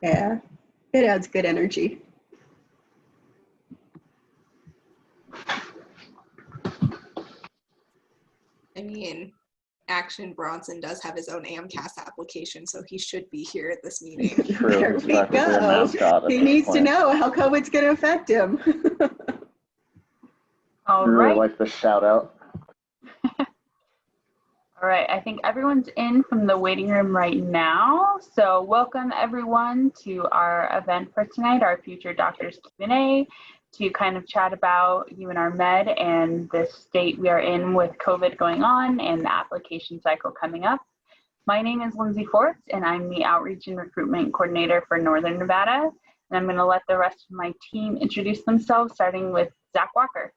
Yeah, it adds good energy. I mean, Action Bronson does have his own AMCAS application, so he should be here at this meeting. True, There he's we practically a go. mascot at He this needs to point. know how COVID's going to affect him. All Really right. like the shout out. All right, I think everyone's in from the waiting room right now. So welcome everyone to our event for tonight, our Future Doctors Q&A, to kind of chat about UNR Med and the state we are in with COVID going on and the application cycle coming up. My name is Lindsay Forts, and I'm the Outreach and Recruitment Coordinator for Northern Nevada. And I'm gonna let the rest of my team introduce themselves, starting with Zach Walker.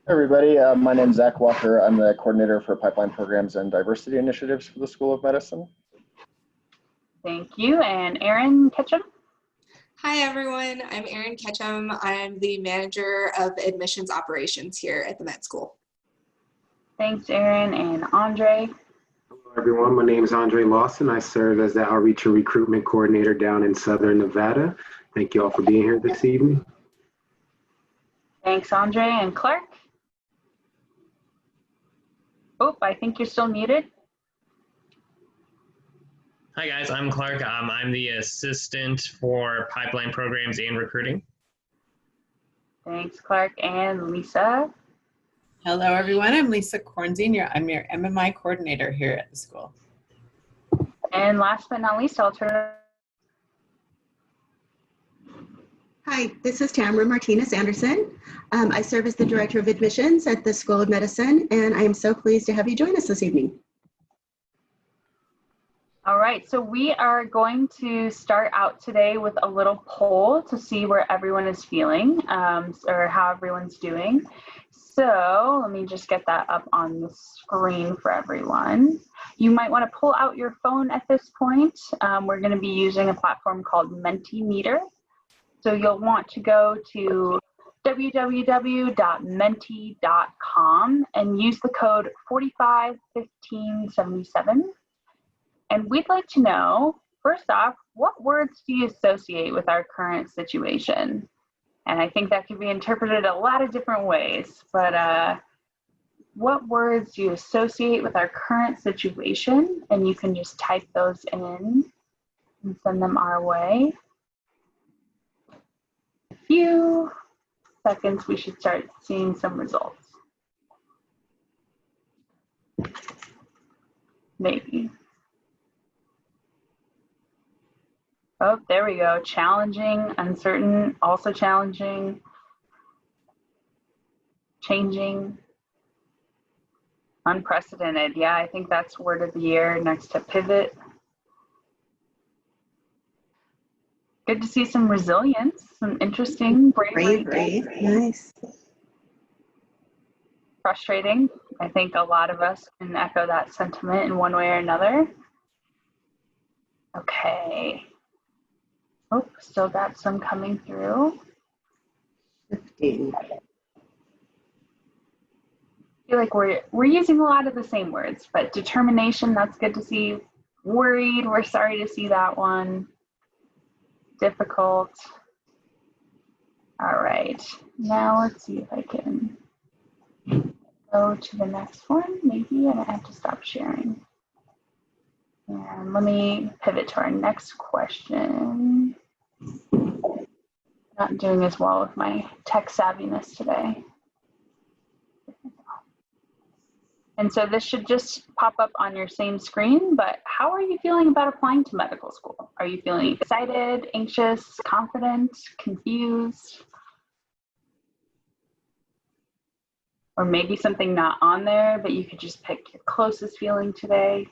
Hey everybody, my name is Zach Walker. I'm the coordinator for pipeline programs and diversity initiatives for the School of Medicine. Thank you. And Erin Ketchum. Hi everyone, I'm Erin Ketchum. I'm the manager of admissions operations here at the med school. Thanks, Erin. And Andre. Hello everyone, my name is Andre Lawson. I serve as the Outreach and Recruitment Coordinator down in Southern Nevada. Thank you all for being here this evening. Thanks, Andre. And Clark. Oh, I think you're still muted. Hi guys, I'm Clark. I'm the assistant for pipeline programs and recruiting. Thanks, Clark. And Lisa. Hello, everyone. I'm Lisa Kornzien. I'm your MMI coordinator here at the school. And last but not least, I'll turn it. Hi, this is Tamara Martinez Anderson. I serve as the Director of Admissions at the School of Medicine, and I am so pleased to have you join us this evening. All right, so we are going to start out today with a little poll to see where everyone is feeling or how everyone's doing. So let me just get that up on the screen for everyone. You might want to pull out your phone at this point. We're going to be using a platform called Mentimeter. So you'll want to go to www.menti.com and use the code 451577. And we'd like to know, first off, what words do you associate with our current situation? And I think that could be interpreted a lot of different ways, but what words do you associate with our current situation? And you can just type those in and send them our way. A few seconds, we should start seeing some results. Maybe. Oh, there we go. Challenging, uncertain, also challenging, changing, unprecedented. Yeah, I think that's word of the year next to pivot. Good to see some resilience, some interesting bravery. Nice. Frustrating. I think a lot of us can echo that sentiment in one way or another. Okay. Oh, still got some coming through. 15. I feel like we're using a lot of the same words, but determination, that's good to see. Worried, we're sorry to see that one. Difficult. All right, now let's see if I can go to the next one. Maybe I have to stop sharing. And let me pivot to our next question. Not doing as well with my tech savviness today. And so this should just pop up on your same screen, but how are you feeling about applying to medical school? Are you feeling excited, anxious, confident, confused? Or maybe something not on there, but you could just pick your closest feeling today.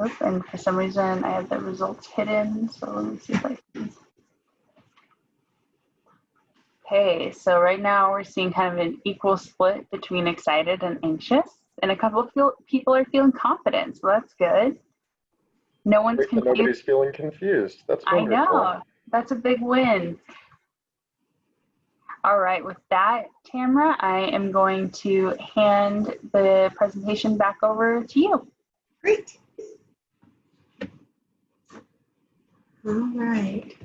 Oops, and for some reason I have the results hidden, so let me see if I can. Okay, so right now we're seeing kind of an equal split between excited and anxious, and a couple of people are feeling confident, so that's good. No one's confused. Nobody's feeling confused. That's wonderful. I know, that's a big win. All right, with that, Tamara, I am going to hand the presentation back over to you. Great. All right.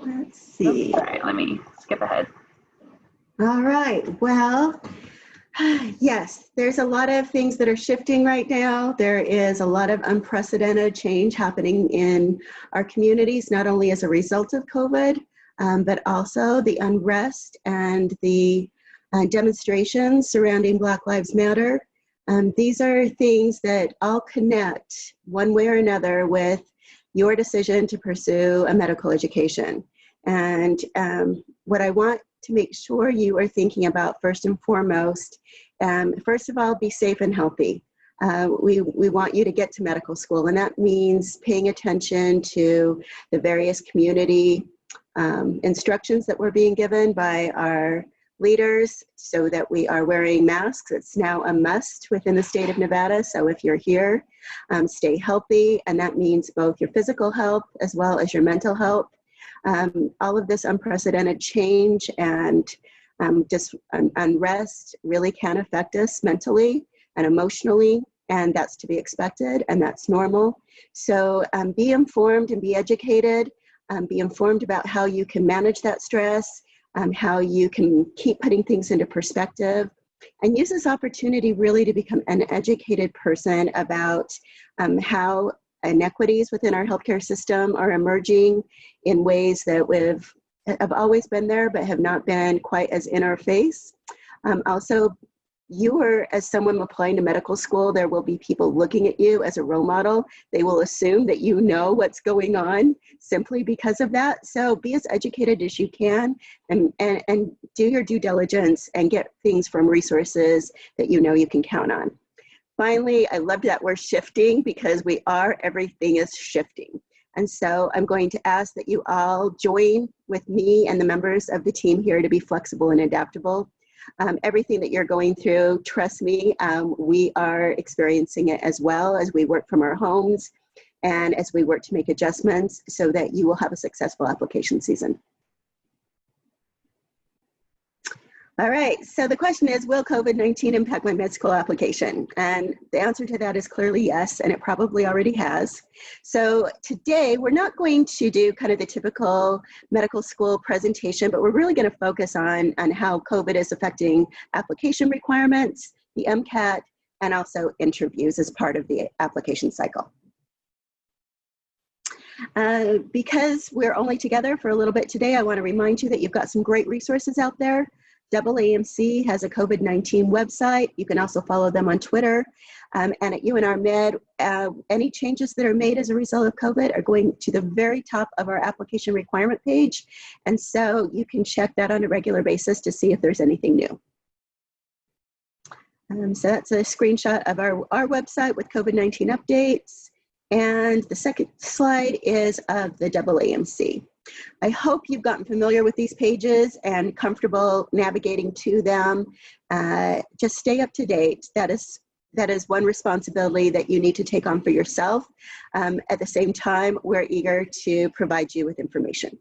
Let's see. All right, let me skip ahead. All right. Well, yes, there's a lot of things that are shifting right now. There is a lot of unprecedented change happening in our communities, not only as a result of COVID, but also the unrest and the demonstrations surrounding Black Lives Matter. These are things that all connect one way or another with your decision to pursue a medical education. And what I want to make sure you are thinking about first and foremost, first of all, be safe and healthy. We want you to get to medical school, and that means paying attention to the various community instructions that we're being given by our leaders so that we are wearing masks. It's now a must within the state of Nevada. So if you're here, stay healthy, and that means both your physical health as well as your mental health. All of this unprecedented change and just unrest really can affect us mentally and emotionally, and that's to be expected, and that's normal. So be informed and be educated. Be informed about how you can manage that stress, how you can keep putting things into perspective, and use this opportunity really to become an educated person about how inequities within our healthcare system are emerging in ways that have always been there but have not been quite as in our face. Also, as someone applying to medical school, there will be people looking at you as a role model. They will assume that you know what's going on simply because of that. So be as educated as you can and do your due diligence and get things from resources that you know you can count on. Finally, I love that we're shifting because everything is shifting. And so I'm going to ask that you all join with me and the members of the team here to be flexible and adaptable. Everything that you're going through, trust me, we are experiencing it as well as we work from our homes and as we work to make adjustments so that you will have a successful application season. All right, so the question is, will COVID-19 impact my med school application? And the answer to that is clearly yes, and it probably already has. So today, we're not going to do kind of the typical medical school presentation, but we're really gonna focus on how COVID is affecting application requirements, the MCAT, and also interviews as part of the application cycle. Because we're only together for a little bit today, I wanna remind you that you've got some great resources out there. AAMC has a COVID-19 website. You can also follow them on Twitter. And at UNR Med, any changes that are made as a result of COVID are going to the very top of our application requirement page. And so you can check that on a regular basis to see if there's anything new. So that's a screenshot of our website with COVID-19 updates. And the second slide is of the AAMC. I hope you've gotten familiar with these pages and comfortable navigating to them. Just stay up to date. That is one responsibility that you need to take on for yourself. At the same time, we're eager to provide you with information.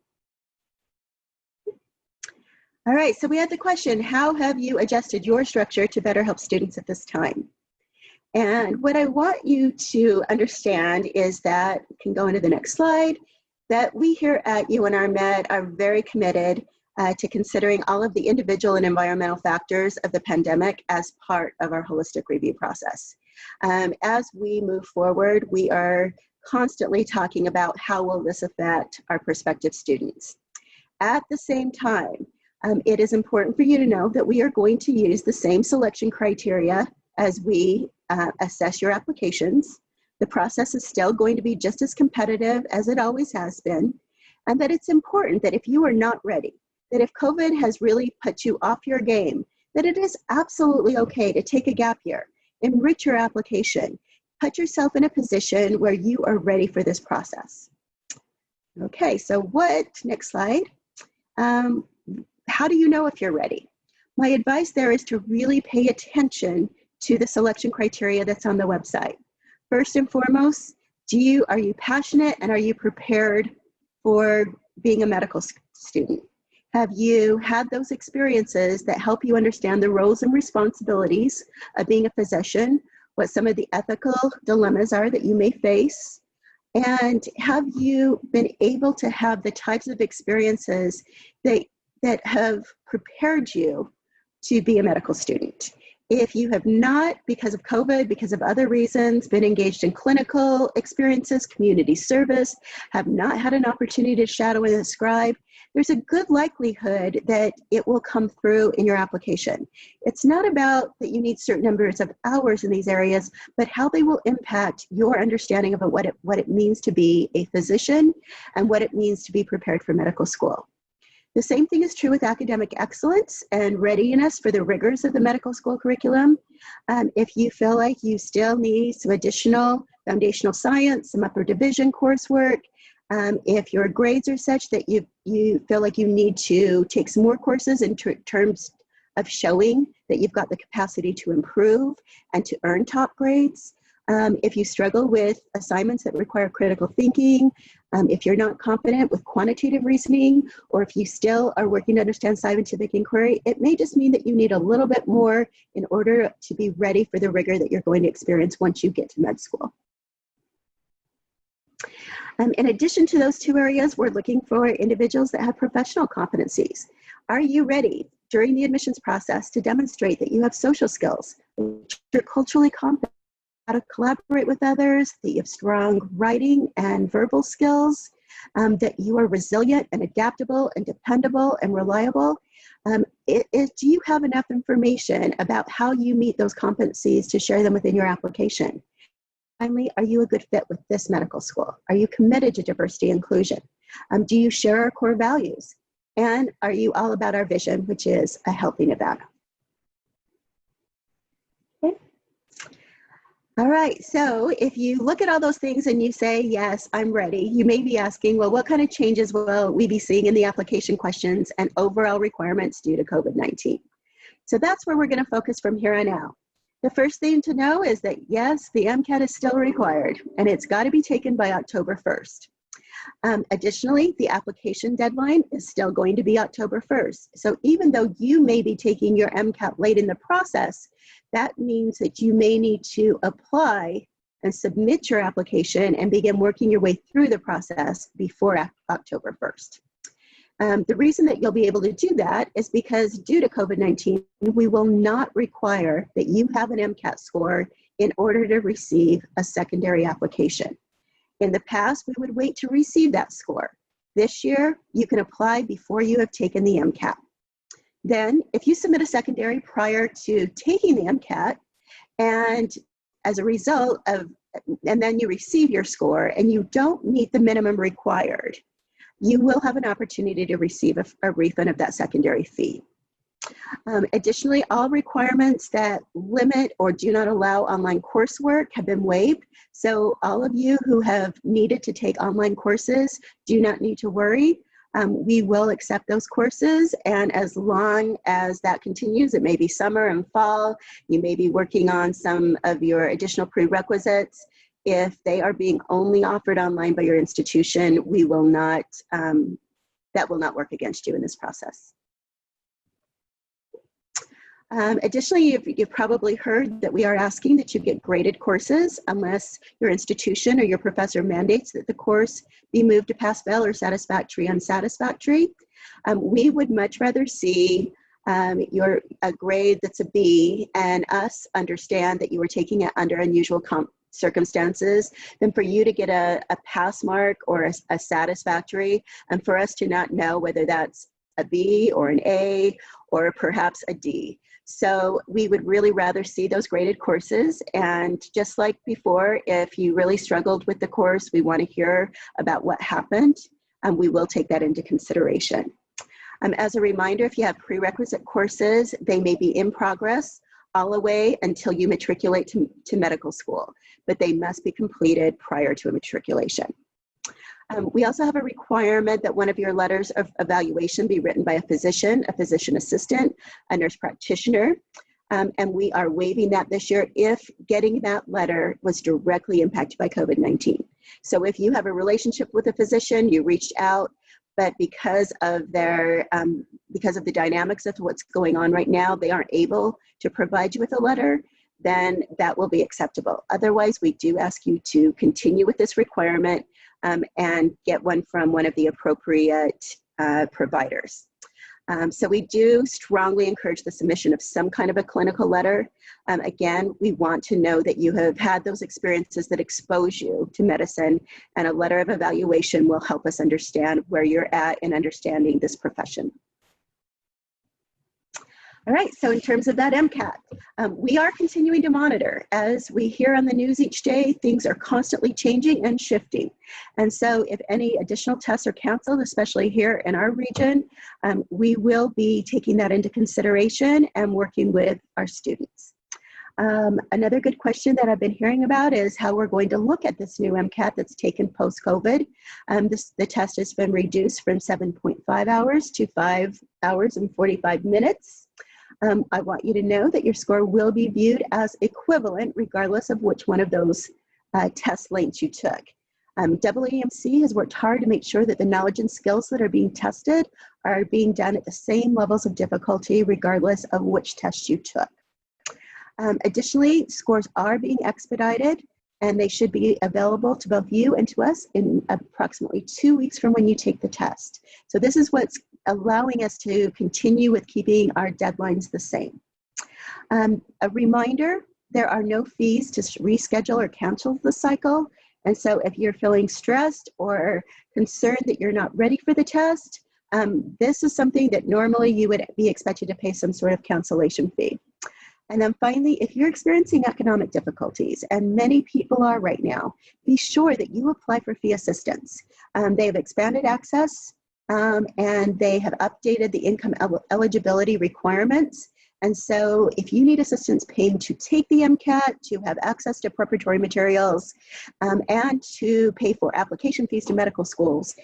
All right, so we had the question, how have you adjusted your structure to better help students at this time? And what I want you to understand is that, you can go into the next slide, that we here at UNR Med are very committed to considering all of the individual and environmental factors of the pandemic as part of our holistic review process. As we move forward, we are constantly talking about how will this affect our prospective students. At the same time, it is important for you to know that we are going to use the same selection criteria as we assess your applications. The process is still going to be just as competitive as it always has been, and that it's important that if you are not ready, that if COVID has really put you off your game, that it is absolutely okay to take a gap year, enrich your application, put yourself in a position where you are ready for this process. Okay, so next slide. How do you know if you're ready? My advice there is to really pay attention to the selection criteria that's on the website. First and foremost, are you passionate and are you prepared for being a medical student? Have you had those experiences that help you understand the roles and responsibilities of being a physician, what some of the ethical dilemmas are that you may face? And have you been able to have the types of experiences that have prepared you to be a medical student? If you have not, because of COVID, because of other reasons, been engaged in clinical experiences, community service, have not had an opportunity to shadow and scribe, there's a good likelihood that it will come through in your application. It's not about that you need certain numbers of hours in these areas, but how they will impact your understanding of what it means to be a physician and what it means to be prepared for medical school. The same thing is true with academic excellence and readiness for the rigors of the medical school curriculum. If you feel like you still need some additional foundational science, some upper division coursework, if your grades are such that you feel like you need to take some more courses in terms of showing that you've got the capacity to improve and to earn top grades, if you struggle with assignments that require critical thinking, if you're not confident with quantitative reasoning, or if you still are working to understand scientific inquiry, it may just mean that you need a little bit more in order to be ready for the rigor that you're going to experience once you get to med school. In addition to those two areas, we're looking for individuals that have professional competencies. Are you ready during the admissions process to demonstrate that you have social skills, that you're culturally competent, how to collaborate with others, that you have strong writing and verbal skills, that you are resilient and adaptable and dependable and reliable? Do you have enough information about how you meet those competencies to share them within your application? Finally, are you a good fit with this medical school? Are you committed to diversity and inclusion? Do you share our core values? And are you all about our vision, which is a healthy Nevada? Okay. All right, so if you look at all those things and you say, yes, I'm ready, you may be asking, well, what kind of changes will we be seeing in the application questions and overall requirements due to COVID-19? So that's where we're going to focus from here on out. The first thing to know is that, yes, the MCAT is still required, and it's got to be taken by October 1st. Additionally, the application deadline is still going to be October 1st. So even though you may be taking your MCAT late in the process, that means that you may need to apply and submit your application and begin working your way through the process before October 1st. The reason that you'll be able to do that is because due to COVID-19, we will not require that you have an MCAT score in order to receive a secondary application. In the past, we would wait to receive that score. This year, you can apply before you have taken the MCAT. Then, if you submit a secondary prior to taking the MCAT, and as a result of, and then you receive your score and you don't meet the minimum required, you will have an opportunity to receive a refund of that secondary fee. Additionally, all requirements that limit or do not allow online coursework have been waived. So all of you who have needed to take online courses do not need to worry. We will accept those courses, and as long as that continues, it may be summer and fall, you may be working on some of your additional prerequisites. If they are being only offered online by your institution, we will not, that will not work against you in this process. Additionally, you've probably heard that we are asking that you get graded courses unless your institution or your professor mandates that the course be moved to pass-fail or satisfactory unsatisfactory. We would much rather see a grade that's a B and us understand that you were taking it under unusual circumstances than for you to get a pass mark or a satisfactory and for us to not know whether that's a B or an A or perhaps a D. So we would really rather see those graded courses, and just like before, if you really struggled with the course, we want to hear about what happened, and we will take that into consideration. As a reminder, if you have prerequisite courses, they may be in progress all the way until you matriculate to medical school, but they must be completed prior to a matriculation. We also have a requirement that one of your letters of evaluation be written by a physician assistant, a nurse practitioner, and we are waiving that this year if getting that letter was directly impacted by COVID-19. So if you have a relationship with a physician, you reached out, but because of the dynamics of what's going on right now, they aren't able to provide you with a letter, then that will be acceptable. Otherwise, we do ask you to continue with this requirement and get one from one of the appropriate providers. So we do strongly encourage the submission of some kind of a clinical letter. Again, we want to know that you have had those experiences that expose you to medicine, and a letter of evaluation will help us understand where you're at in understanding this profession. All right, so in terms of that MCAT, we are continuing to monitor. As we hear on the news each day, things are constantly changing and shifting. And so if any additional tests are canceled, especially here in our region, we will be taking that into consideration and working with our students. Another good question that I've been hearing about is how we're going to look at this new MCAT that's taken post-COVID. The test has been reduced from 7.5 hours to 5 hours and 45 minutes. I want you to know that your score will be viewed as equivalent regardless of which one of those test lengths you took. AAMC has worked hard to make sure that the knowledge and skills that are being tested are being done at the same levels of difficulty regardless of which test you took. Additionally, scores are being expedited, and they should be available to both you and to us in approximately 2 weeks from when you take the test. So this is what's allowing us to continue with keeping our deadlines the same. A reminder, there are no fees to reschedule or cancel the cycle. And so if you're feeling stressed or concerned that you're not ready for the test, this is something that normally you would be expected to pay some sort of cancellation fee. And then finally, if you're experiencing economic difficulties, and many people are right now, be sure that you apply for fee assistance. They have expanded access, and they have updated the income eligibility requirements. And so if you need assistance paying to take the MCAT, to have access to preparatory materials, and to pay for application fees to medical schools,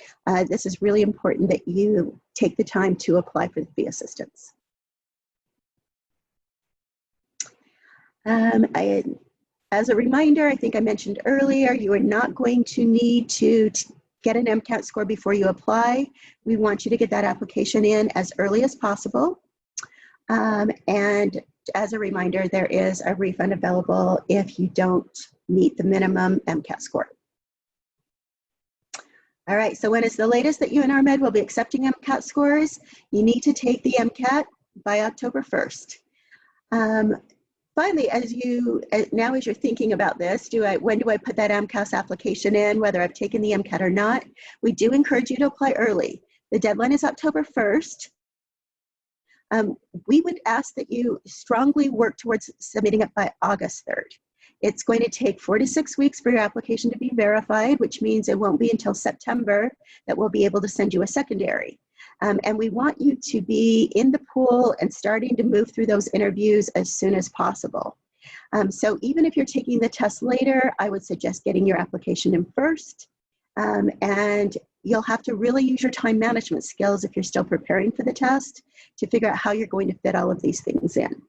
this is really important that you take the time to apply for the fee assistance. As a reminder, I think I mentioned earlier, you are not going to need to get an MCAT score before you apply. We want you to get that application in as early as possible. And as a reminder, there is a refund available if you don't meet the minimum MCAT score. All right, so when is the latest that UNR-Med will be accepting MCAT scores? You need to take the MCAT by October 1st. Finally, as you're thinking about this, when do I put that AMCAS application in, whether I've taken the MCAT or not? We do encourage you to apply early. The deadline is October 1st. We would ask that you strongly work towards submitting it by August 3rd. It's going to take 4 to 6 weeks for your application to be verified, which means it won't be until September that we'll be able to send you a secondary. And we want you to be in the pool and starting to move through those interviews as soon as possible. So even if you're taking the test later, I would suggest getting your application in first. And you'll have to really use your time management skills if you're still preparing for the test to figure out how you're going to fit all of these things in.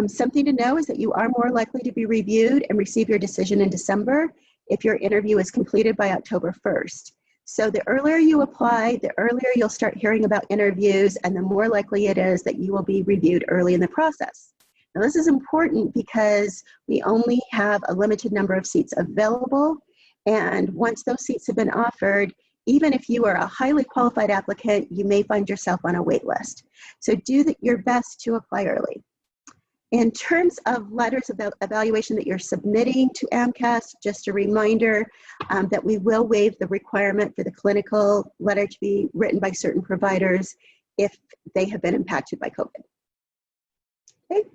Something to know is that you are more likely to be reviewed and receive your decision in December if your interview is completed by October 1st. So the earlier you apply, the earlier you'll start hearing about interviews, and the more likely it is that you will be reviewed early in the process. Now this is important because we only have a limited number of seats available, and once those seats have been offered, even if you are a highly qualified applicant, you may find yourself on a wait list. So do your best to apply early. In terms of letters of evaluation that you're submitting to AMCAS, just a reminder that we will waive the requirement for the clinical letter to be written by certain providers if they have been impacted by COVID. Okay.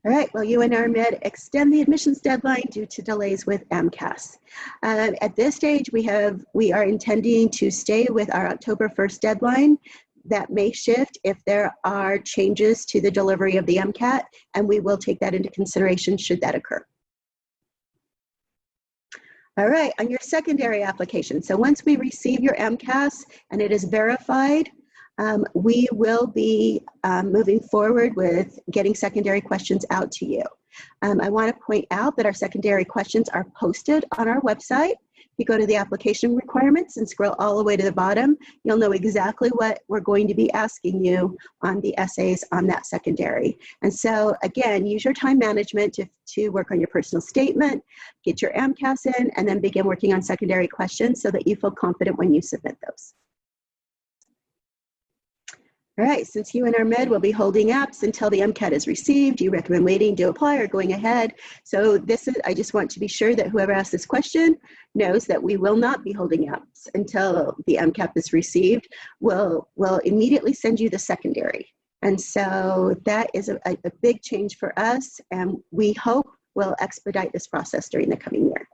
All right, well, UNR-Med extend the admissions deadline due to delays with AMCAS. At this stage, we are intending to stay with our October 1st deadline. That may shift if there are changes to the delivery of the MCAT, and we will take that into consideration should that occur. All right, on your secondary application, so once we receive your MCAS and it is verified, we will be moving forward with getting secondary questions out to you. I want to point out that our secondary questions are posted on our website. If you go to the application requirements and scroll all the way to the bottom, you'll know exactly what we're going to be asking you on the essays on that secondary. And so again, use your time management to work on your personal statement, get your AMCAS in, and then begin working on secondary questions so that you feel confident when you submit those. All right, since you and our mid will be holding apps until the MCAT is received, you recommend waiting to apply or going ahead. So I just want to be sure that whoever asked this question knows that we will not be holding apps until the MCAT is received. We'll immediately send you the secondary. And so that is a big change for us, and we hope will expedite this process during the coming year.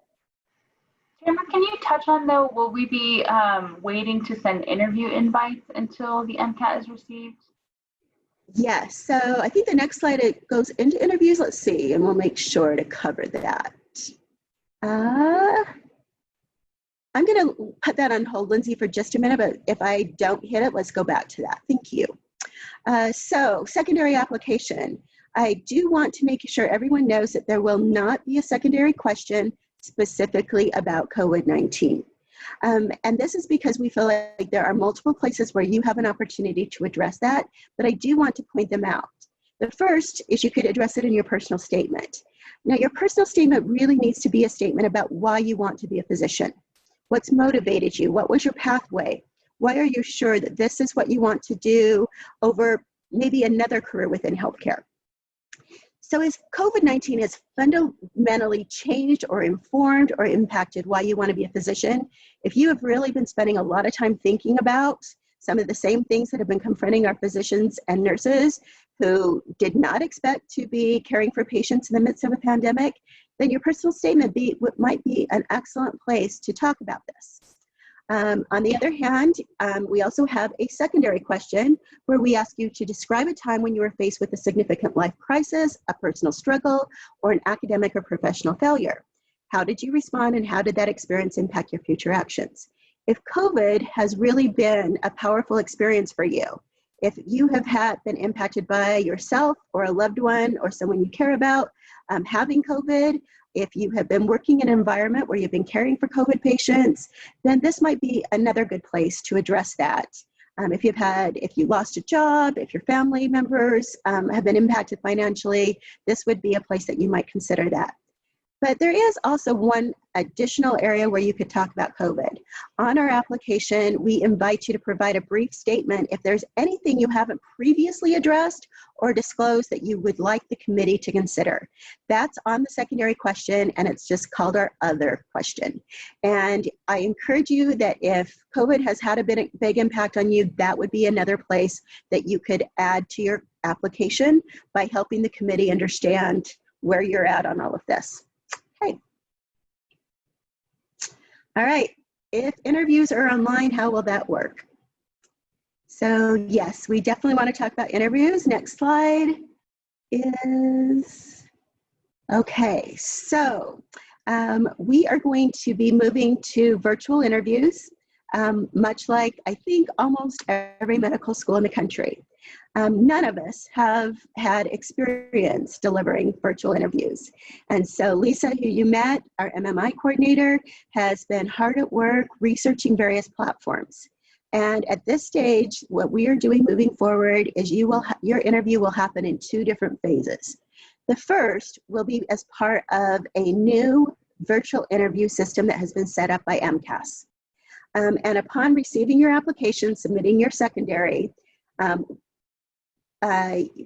Tamara, can you touch on, though, will we be waiting to send interview invites until the MCAT is received? Yes, so I think the next slide, it goes into interviews. Let's see, and we'll make sure to cover that. I'm going to put that on hold, Lindsay, for just a minute, but if I don't hit it, let's go back to that. Thank you. So secondary application. I do want to make sure everyone knows that there will not be a secondary question specifically about COVID-19. And this is because we feel like there are multiple places where you have an opportunity to address that, but I do want to point them out. The first is you could address it in your personal statement. Now, your personal statement really needs to be a statement about why you want to be a physician. What's motivated you? What was your pathway? Why are you sure that this is what you want to do over maybe another career within healthcare? So as COVID-19 has fundamentally changed or informed or impacted why you want to be a physician, if you have really been spending a lot of time thinking about some of the same things that have been confronting our physicians and nurses who did not expect to be caring for patients in the midst of a pandemic, then your personal statement might be an excellent place to talk about this. On the other hand, we also have a secondary question where we ask you to describe a time when you were faced with a significant life crisis, a personal struggle, or an academic or professional failure. How did you respond, and how did that experience impact your future actions? If COVID has really been a powerful experience for you, if you have been impacted by yourself or a loved one or someone you care about having COVID, if you have been working in an environment where you've been caring for COVID patients, then this might be another good place to address that. If you lost a job, if your family members have been impacted financially, this would be a place that you might consider that. But there is also one additional area where you could talk about COVID. On our application, we invite you to provide a brief statement if there's anything you haven't previously addressed or disclosed that you would like the committee to consider. That's on the secondary question, and it's just called our other question. And I encourage you that if COVID has had a big impact on you, that would be another place that you could add to your application by helping the committee understand where you're at on all of this. Okay. All right, if interviews are online, how will that work? So yes, we definitely want to talk about interviews. Next slide is, okay, so we are going to be moving to virtual interviews, much like I think almost every medical school in the country. None of us have had experience delivering virtual interviews. And so Lisa, who you met, our MMI coordinator, has been hard at work researching various platforms. And at this stage, what we are doing moving forward is your interview will happen in two different phases. The first will be as part of a new virtual interview system that has been set up by MCAS. And upon receiving your application, submitting your secondary,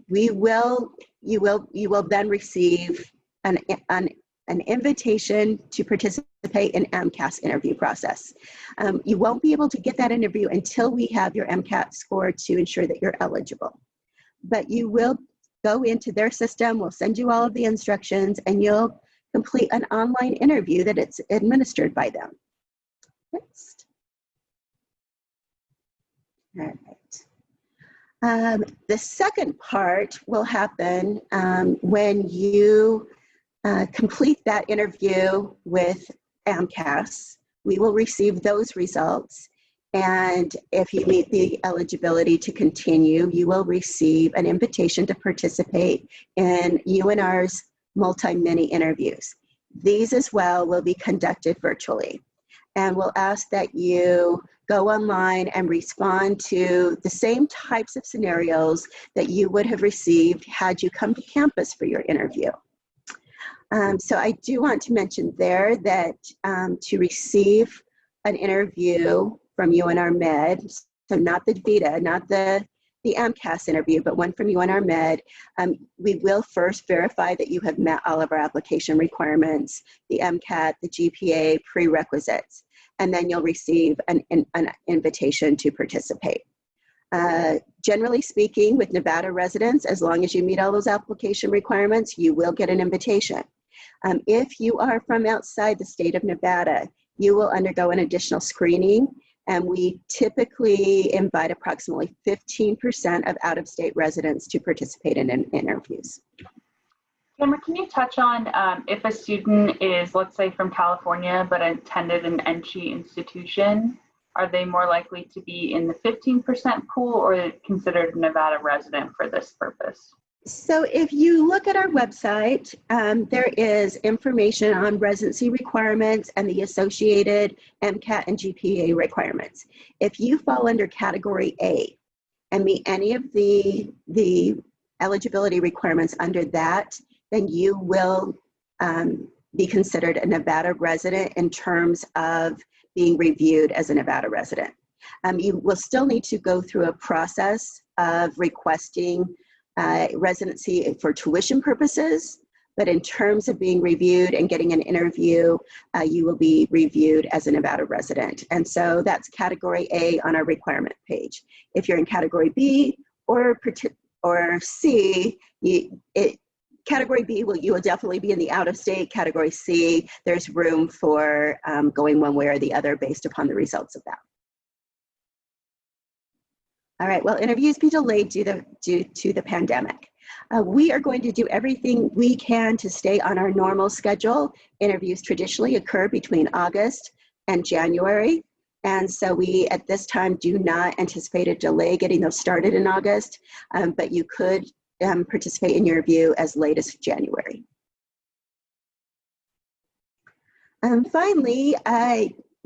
you will then receive an invitation to participate in MCAS interview process. You won't be able to get that interview until we have your MCAT score to ensure that you're eligible. But you will go into their system, we'll send you all of the instructions, and you'll complete an online interview that it's administered by them. Next. All right. The second part will happen when you complete that interview with AMCAS. We will receive those results, and if you meet the eligibility to continue, you will receive an invitation to participate in UNR's multi-mini interviews. These as well will be conducted virtually. and we'll ask that you go online and respond to the same types of scenarios that you would have received had you come to campus for your interview. So I do want to mention there that to receive an interview from UNR Med, so not the VITA, not the AMCAS interview, but one from UNR Med, we will first verify that you have met all of our application requirements, the MCAT, the GPA prerequisites, and then you'll receive an invitation to participate. Generally speaking, with Nevada residents, as long as you meet all those application requirements, you will get an invitation. If you are from outside the state of Nevada, you will undergo an additional screening, and we typically invite approximately 15% of out-of-state residents to participate in interviews. Cameron, can you touch on if a student is, let's say, from California but attended an NCHE institution, are they more likely to be in the 15% pool or considered a Nevada resident for this purpose? So if you look at our website, there is information on residency requirements and the associated MCAT and GPA requirements. If you fall under category A and meet any of the eligibility requirements under that, then you will be considered a Nevada resident in terms of being reviewed as a Nevada resident. You will still need to go through a process of requesting residency for tuition purposes, but in terms of being reviewed and getting an interview, you will be reviewed as a Nevada resident. And so that's category A on our requirement page. If you're in category B or C, category B, you will definitely be in the out-of-state. Category C, there's room for going one way or the other based upon the results of that. All right, well, interviews be delayed due to the pandemic. We are going to do everything we can to stay on our normal schedule. Interviews traditionally occur between August and January. And so we, at this time, do not anticipate a delay getting those started in August, but you could participate in your review as late as January. Finally,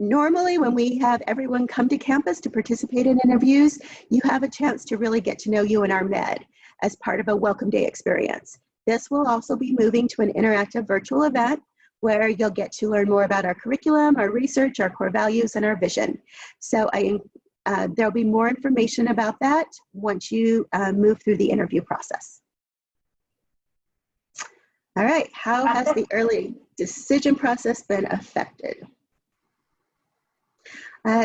normally when we have everyone come to campus to participate in interviews, you have a chance to really get to know UNR Med as part of a Welcome Day experience. This will also be moving to an interactive virtual event where you'll get to learn more about our curriculum, our research, our core values, and our vision. So there'll be more information about that once you move through the interview process. All right, how has the early decision process been affected?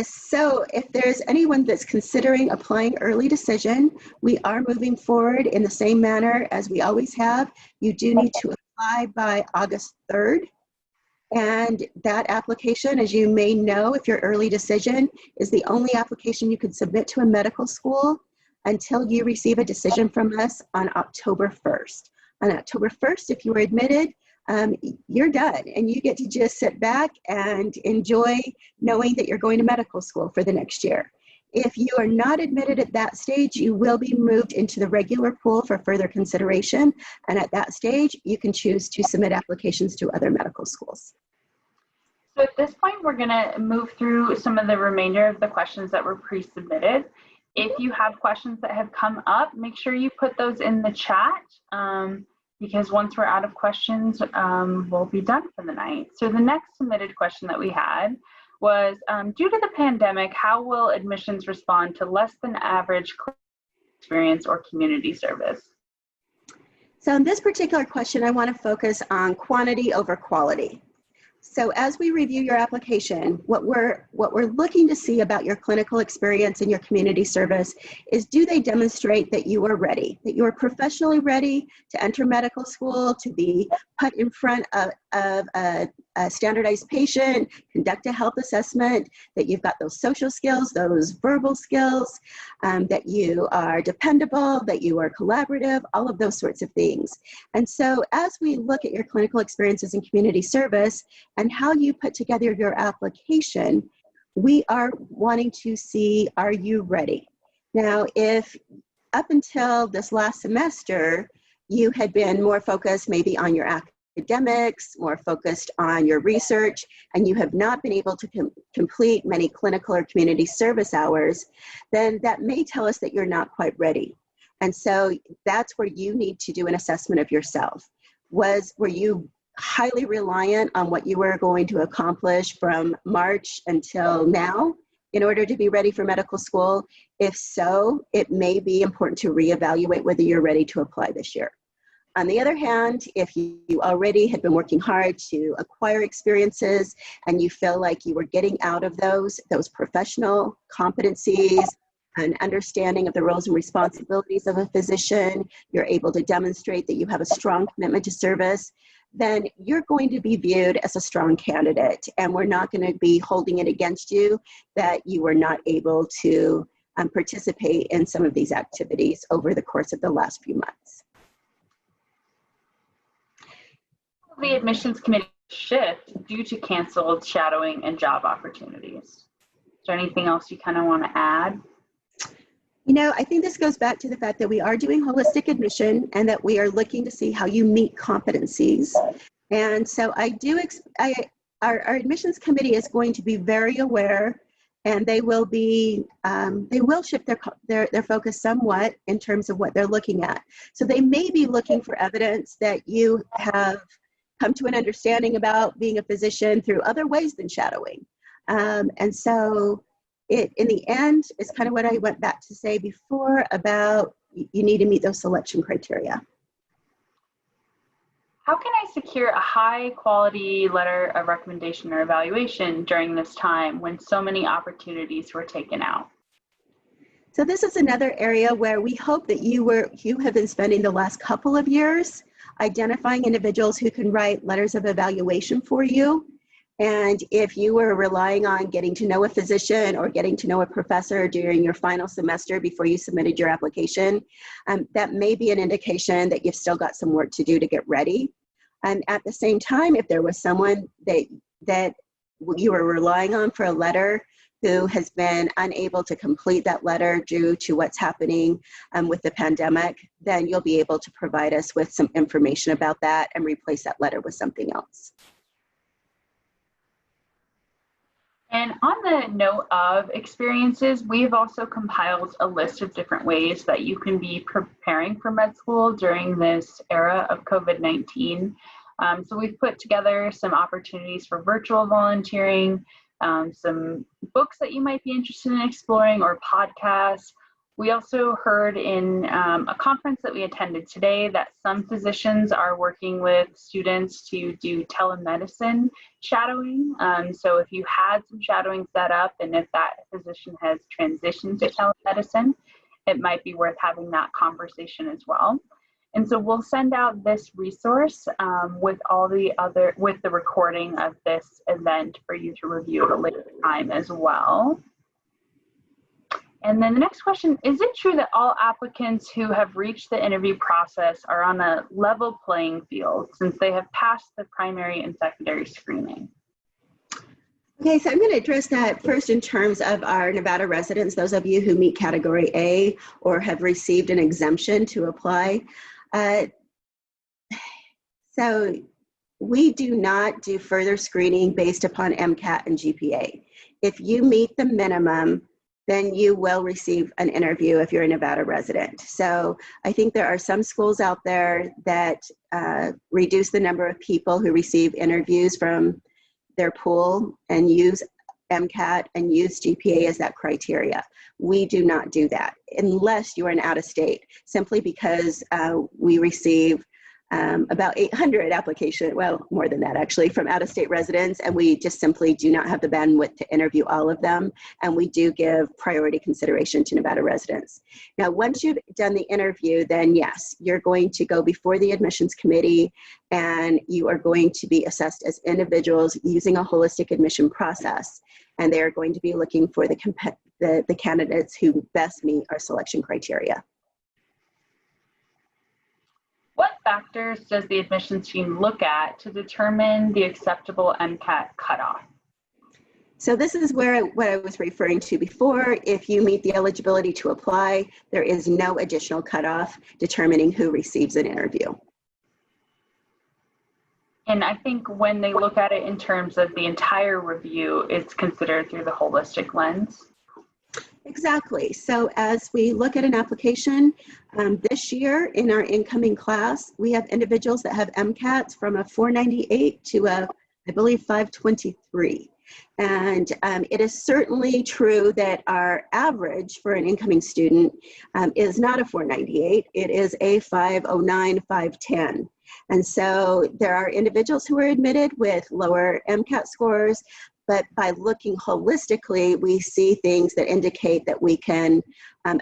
So if there's anyone that's considering applying early decision, we are moving forward in the same manner as we always have. You do need to apply by August 3rd. And that application, as you may know, if your early decision is the only application you could submit to a medical school until you receive a decision from us on October 1st. On October 1st, if you were admitted, you're done and you get to just sit back and enjoy knowing that you're going to medical school for the next year. If you are not admitted at that stage, you will be moved into the regular pool for further consideration. And at that stage, you can choose to submit applications to other medical schools. So at this point, we're going to move through some of the remainder of the questions that were pre-submitted. If you have questions that have come up, make sure you put those in the chat. Because once we're out of questions, we'll be done for the night. So the next submitted question that we had was, due to the pandemic, how will admissions respond to less than average experience or community service? So in this particular question, I want to focus on quantity over quality. So as we review your application, what we're looking to see about your clinical experience and your community service is, do they demonstrate that you are ready, that you are professionally ready to enter medical school, to be put in front of a standardized patient, conduct a health assessment, that you've got those social skills, those verbal skills, that you are dependable, that you are collaborative, all of those sorts of things. And so as we look at your clinical experiences in community service and how you put together your application, we are wanting to see, are you ready? Now, if up until this last semester, you had been more focused maybe on your academics, more focused on your research, and you have not been able to complete many clinical or community service hours, then that may tell us that you're not quite ready. And so that's where you need to do an assessment of yourself. Were you highly reliant on what you were going to accomplish from March until now in order to be ready for medical school? If so, it may be important to reevaluate whether you're ready to apply this year. On the other hand, if you already had been working hard to acquire experiences and you feel like you were getting out of those professional competencies, an understanding of the roles and responsibilities of a physician, you're able to demonstrate that you have a strong commitment to service, then you're going to be viewed as a strong candidate, and we're not going to be holding it against you that you were not able to participate in some of these activities over the course of the last few months. The admissions committee shift due to canceled shadowing and job opportunities. Is there anything else you kind of want to add? You know, I think this goes back to the fact that we are doing holistic admission and that we are looking to see how you meet competencies. And so our admissions committee is going to be very aware, and they will shift their focus somewhat in terms of what they're looking at. So they may be looking for evidence that you have come to an understanding about being a physician through other ways than shadowing. And so in the end, is kind of what I went back to say before about you need to meet those selection criteria. How can I secure a high quality letter of recommendation or evaluation during this time when so many opportunities were taken out? So this is another area where we hope that you have been spending the last couple of years identifying individuals who can write letters of evaluation for you. And if you were relying on getting to know a physician or getting to know a professor during your final semester before you submitted your application, that may be an indication that you've still got some work to do to get ready. And at the same time, if there was someone that you were relying on for a letter who has been unable to complete that letter due to what's happening with the pandemic, then you'll be able to provide us with some information about that and replace that letter with something else. And on the note of experiences, we've also compiled a list of different ways that you can be preparing for med school during this era of COVID-19. So we've put together some opportunities for virtual volunteering, some books that you might be interested in exploring, or podcasts. We also heard in a conference that we attended today that some physicians are working with students to do telemedicine shadowing. So if you had some shadowing set up and if that physician has transitioned to telemedicine, it might be worth having that conversation as well. And so we'll send out this resource with the recording of this event for you to review at a later time as well. And then the next question, is it true that all applicants who have reached the interview process are on a level playing field since they have passed the primary and secondary screening? Okay, so I'm going to address that first in terms of our Nevada residents, those of you who meet Category A or have received an exemption to apply. So we do not do further screening based upon MCAT and GPA. If you meet the minimum, then you will receive an interview if you're a Nevada resident. So I think there are some schools out there that reduce the number of people who receive interviews from their pool and use MCAT and use GPA as that criteria. We do not do that unless you are an out-of-state, simply because we receive about 800 applications, well, more than that actually, from out-of-state residents, and we just simply do not have the bandwidth to interview all of them, and we do give priority consideration to Nevada residents. Now, once you've done the interview, then yes, you're going to go before the admissions committee, and you are going to be assessed as individuals using a holistic admission process, and they are going to be looking for the candidates who best meet our selection criteria. What factors does the admissions team look at to determine the acceptable MCAT cutoff? So this is what I was referring to before. If you meet the eligibility to apply, there is no additional cutoff determining who receives an interview. And I think when they look at it in terms of the entire review, it's considered through the holistic lens. Exactly. So as we look at an application, this year in our incoming class, we have individuals that have MCATs from a 498 to a, I believe, 523. And it is certainly true that our average for an incoming student is not a 498. It is a 509, 510. And so there are individuals who are admitted with lower MCAT scores, but by looking holistically, we see things that indicate that we can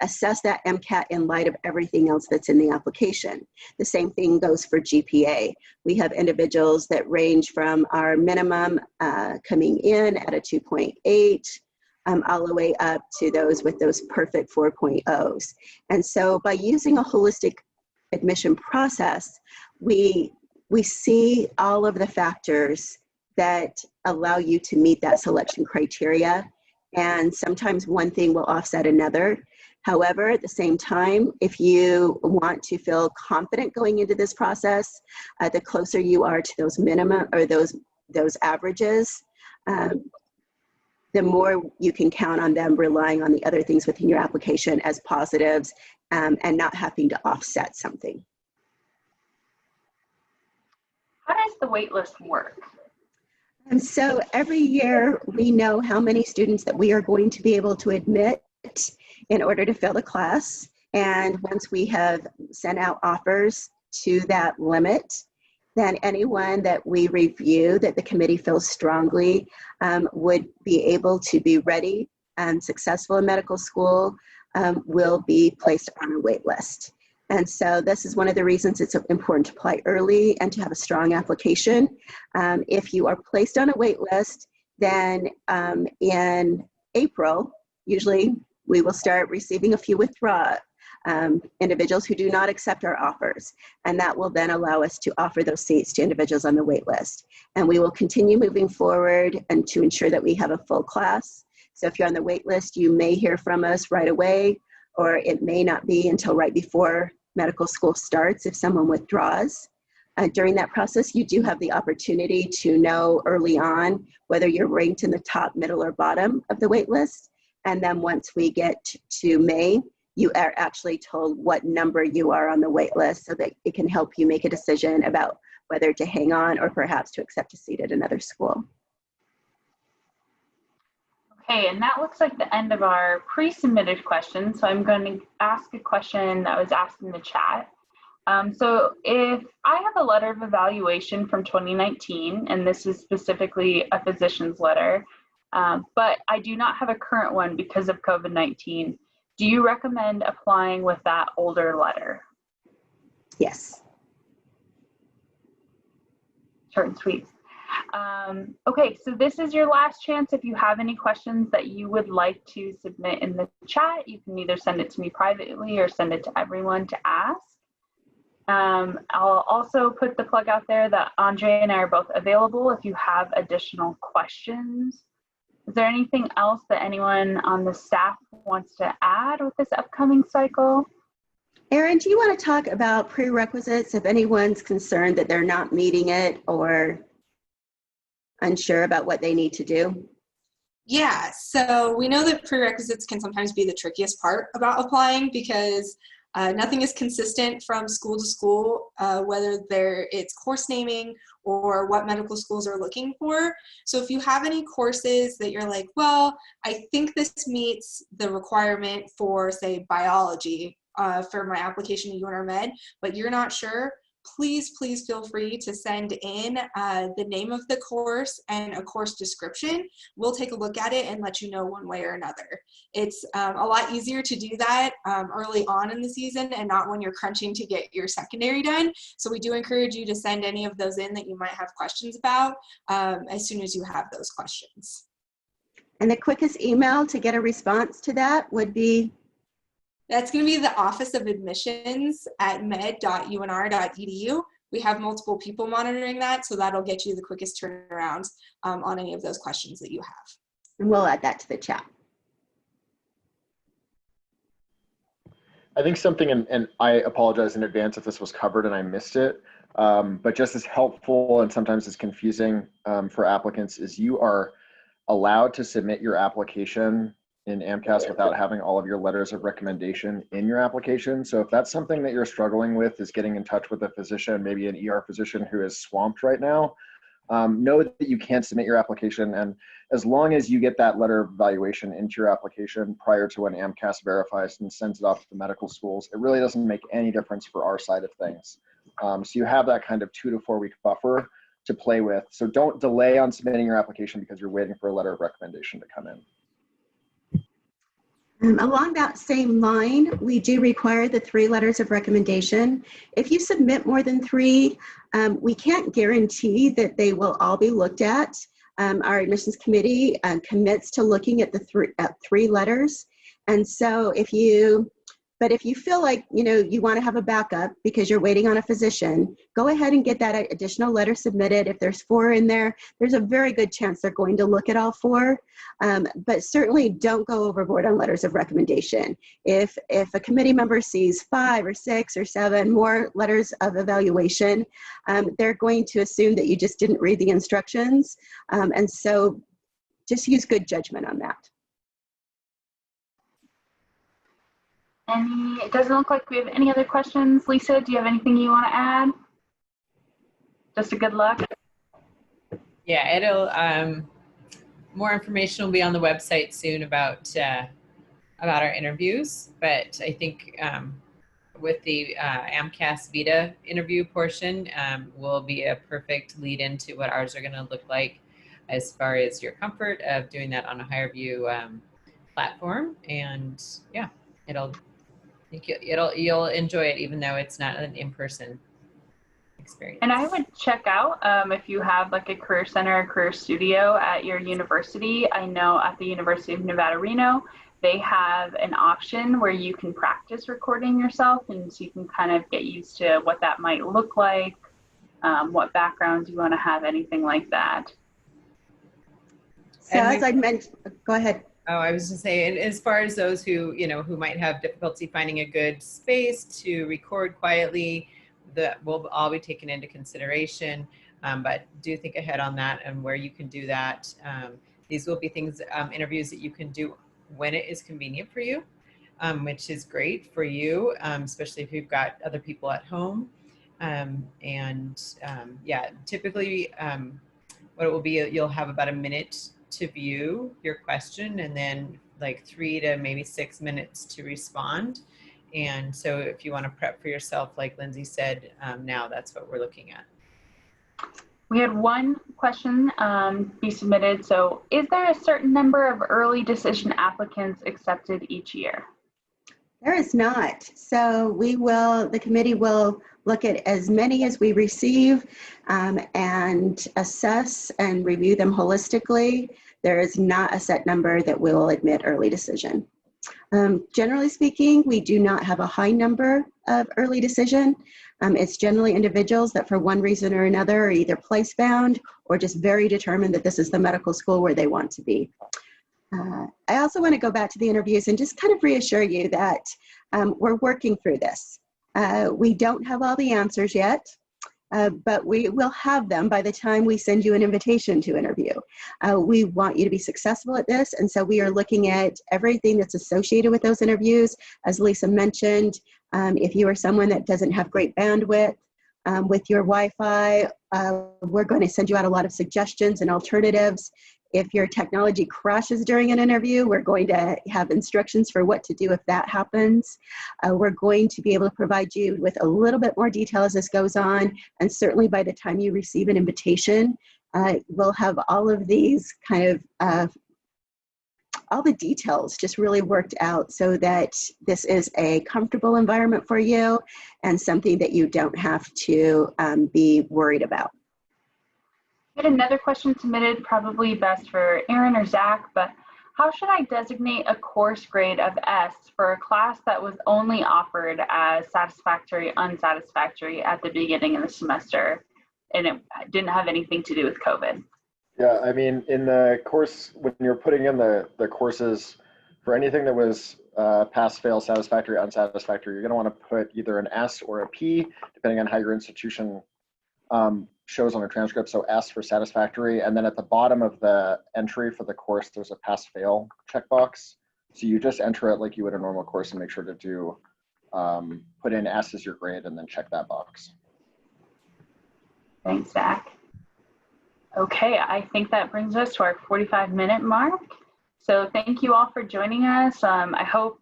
assess that MCAT in light of everything else that's in the application. The same thing goes for GPA. We have individuals that range from our minimum coming in at a 2.8 all the way up to those with those perfect 4.0s. And so by using a holistic admission process, we see all of the factors that allow you to meet that selection criteria. And sometimes one thing will offset another. However, at the same time, if you want to feel confident going into this process, the closer you are to those minimum or those averages, the more you can count on them relying on the other things within your application as positives and not having to offset something. How does the wait list work? And so every year we know how many students that we are going to be able to admit in order to fill the class. And once we have sent out offers to that limit, then anyone that we review that the committee feels strongly would be able to be ready and successful in medical school will be placed on a wait list. And so this is one of the reasons it's important to apply early and to have a strong application. If you are placed on a wait list, then in April, usually we will start receiving a few withdraw individuals who do not accept our offers. And that will then allow us to offer those seats to individuals on the wait list. And we will continue moving forward and to ensure that we have a full class. So if you're on the wait list, you may hear from us right away, or it may not be until right before medical school starts if someone withdraws. During that process, you do have the opportunity to know early on whether you're ranked in the top, middle, or bottom of the wait list. And then once we get to May, you are actually told what number you are on the wait list so that it can help you make a decision about whether to hang on or perhaps to accept a seat at another school. Okay, and that looks like the end of our pre-submitted questions. So I'm going to ask a question that was asked in the chat. So if I have a letter of evaluation from 2019, and this is specifically a physician's letter, but I do not have a current one because of COVID-19, do you recommend applying with that older letter? Yes. Short and sweet. Okay, so this is your last chance. If you have any questions that you would like to submit in the chat, you can either send it to me privately or send it to everyone to ask. I'll also put the plug out there that Andre and I are both available if you have additional questions. Is there anything else that anyone on the staff wants to add with this upcoming cycle? Erin, do you want to talk about prerequisites if anyone's concerned that they're not meeting it or unsure about what they need to do? Yeah, so we know that prerequisites can sometimes be the trickiest part about applying because nothing is consistent from school to school, whether it's course naming or what medical schools are looking for. So if you have any courses that you're like, well, I think this meets the requirement for, say, biology for my application to UNR Med, but you're not sure, please feel free to send in the name of the course and a course description. We'll take a look at it and let you know one way or another. It's a lot easier to do that early on in the season and not when you're crunching to get your secondary done. So we do encourage you to send any of those in that you might have questions about as soon as you have those questions. And the quickest email to get a response to that would be? That's going to be the Office of Admissions at med.unr.edu. We have multiple people monitoring that, so that'll get you the quickest turnaround on any of those questions that you have. And we'll add that to the chat. I think something, and I apologize in advance if this was covered and I missed it, But just as helpful and sometimes as confusing for applicants is you are allowed to submit your application in AMCAS without having all of your letters of recommendation in your application. So if that's something that you're struggling with, is getting in touch with a physician, maybe an ER physician who is swamped right now, know that you can't submit your application. And as long as you get that letter of evaluation into your application prior to when AMCAS verifies and sends it off to the medical schools, it really doesn't make any difference for our side of things. So you have that kind of 2 to 4 week buffer to play with. So don't delay on submitting your application because you're waiting for a letter of recommendation to come in. Along that same line, we do require the 3 letters of recommendation. If you submit more than 3, we can't guarantee that they will all be looked at. Our admissions committee commits to looking at the 3 letters. And so if you feel like, you want to have a backup because you're waiting on a physician, go ahead and get that additional letter submitted. If there's 4 in there, there's a very good chance they're going to look at all 4. But certainly don't go overboard on letters of recommendation. If a committee member sees 5 or 6 or 7 more letters of evaluation, they're going to assume that you just didn't read the instructions. And so just use good judgment on that. It doesn't look like we have any other questions. Lisa, do you have anything you want to add? Just a good luck. Yeah, it'll more information will be on the website soon about our interviews. But I think with the AMCAS Vita interview portion will be a perfect lead into what ours are going to look like as far as your comfort of doing that on a HireVue platform. And yeah, you'll enjoy it, even though it's not an in-person experience. And I would check out if you have like a career center or career studio at your university. I know at the University of Nevada, Reno, they have an option where you can practice recording yourself, and so you can kind of get used to what that might look like, what backgrounds you want to have, anything like that. So as I mentioned, go ahead. Oh, I was just saying, as far as those who might have difficulty finding a good space to record quietly, that will all be taken into consideration. But do think ahead on that and where you can do that. These will be things, interviews that you can do when it is convenient for you, which is great for you, especially if you've got other people at home. Yeah, typically what it will be, you'll have about a minute to view your question and then like 3 to maybe 6 minutes to respond. And so if you want to prep for yourself, like Lindsay said, now that's what we're looking at. We had one question be submitted. So is there a certain number of early decision applicants accepted each year? There is not. So the committee will look at as many as we receive and assess and review them holistically. There is not a set number that will admit early decision. Generally speaking, we do not have a high number of early decision. It's generally individuals that for one reason or another are either place bound or just very determined that this is the medical school where they want to be. I also want to go back to the interviews and just kind of reassure you that we're working through this. We don't have all the answers yet, but we will have them by the time we send you an invitation to interview. We want you to be successful at this, and so we are looking at everything that's associated with those interviews. As Lisa mentioned, if you are someone that doesn't have great bandwidth with your Wi-Fi, we're going to send you out a lot of suggestions and alternatives. If your technology crashes during an interview, we're going to have instructions for what to do if that happens. We're going to be able to provide you with a little bit more detail as this goes on, and certainly by the time you receive an invitation, we'll have all of these kind of all the details just really worked out so that this is a comfortable environment for you and something that you don't have to be worried about. We had another question submitted, probably best for Aaron or Zach, but how should I designate a course grade of S for a class that was only offered as satisfactory, unsatisfactory at the beginning of the semester, and it didn't have anything to do with COVID? Yeah, I mean, in the course, when you're putting in the courses for anything that was pass, fail, satisfactory, unsatisfactory, you're going to want to put either an S or a P, depending on how your institution shows on a transcript. So S for satisfactory. And then at the bottom of the entry for the course, there's a pass fail checkbox. So you just enter it like you would a normal course and make sure to do, put in S as your grade and then check that box. Thanks, Zach. Okay, I think that brings us to our 45-minute mark. So thank you all for joining us. I hope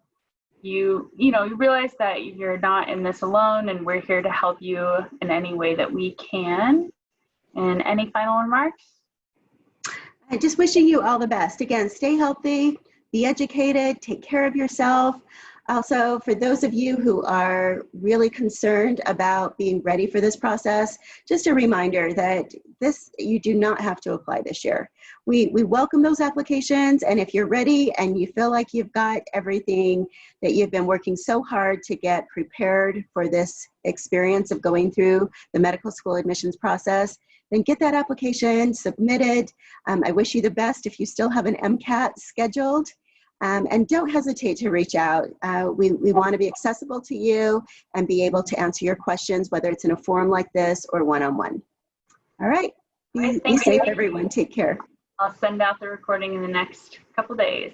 you realize that you're not in this alone, and we're here to help you in any way that we can. And any final remarks? I'm just wishing you all the best. Again, stay healthy, be educated, take care of yourself. Also, for those of you who are really concerned about being ready for this process, just a reminder that you do not have to apply this year. We welcome those applications, and if you're ready and you feel like you've got everything that you've been working so hard to get prepared for this experience of going through the medical school admissions process, then get that application submitted. I wish you the best if you still have an MCAT scheduled. And don't hesitate to reach out. We want to be accessible to you and be able to answer your questions, whether it's in a forum like this or one-on-one. All right, be safe, everyone. Take care. I'll send out the recording in the next couple days.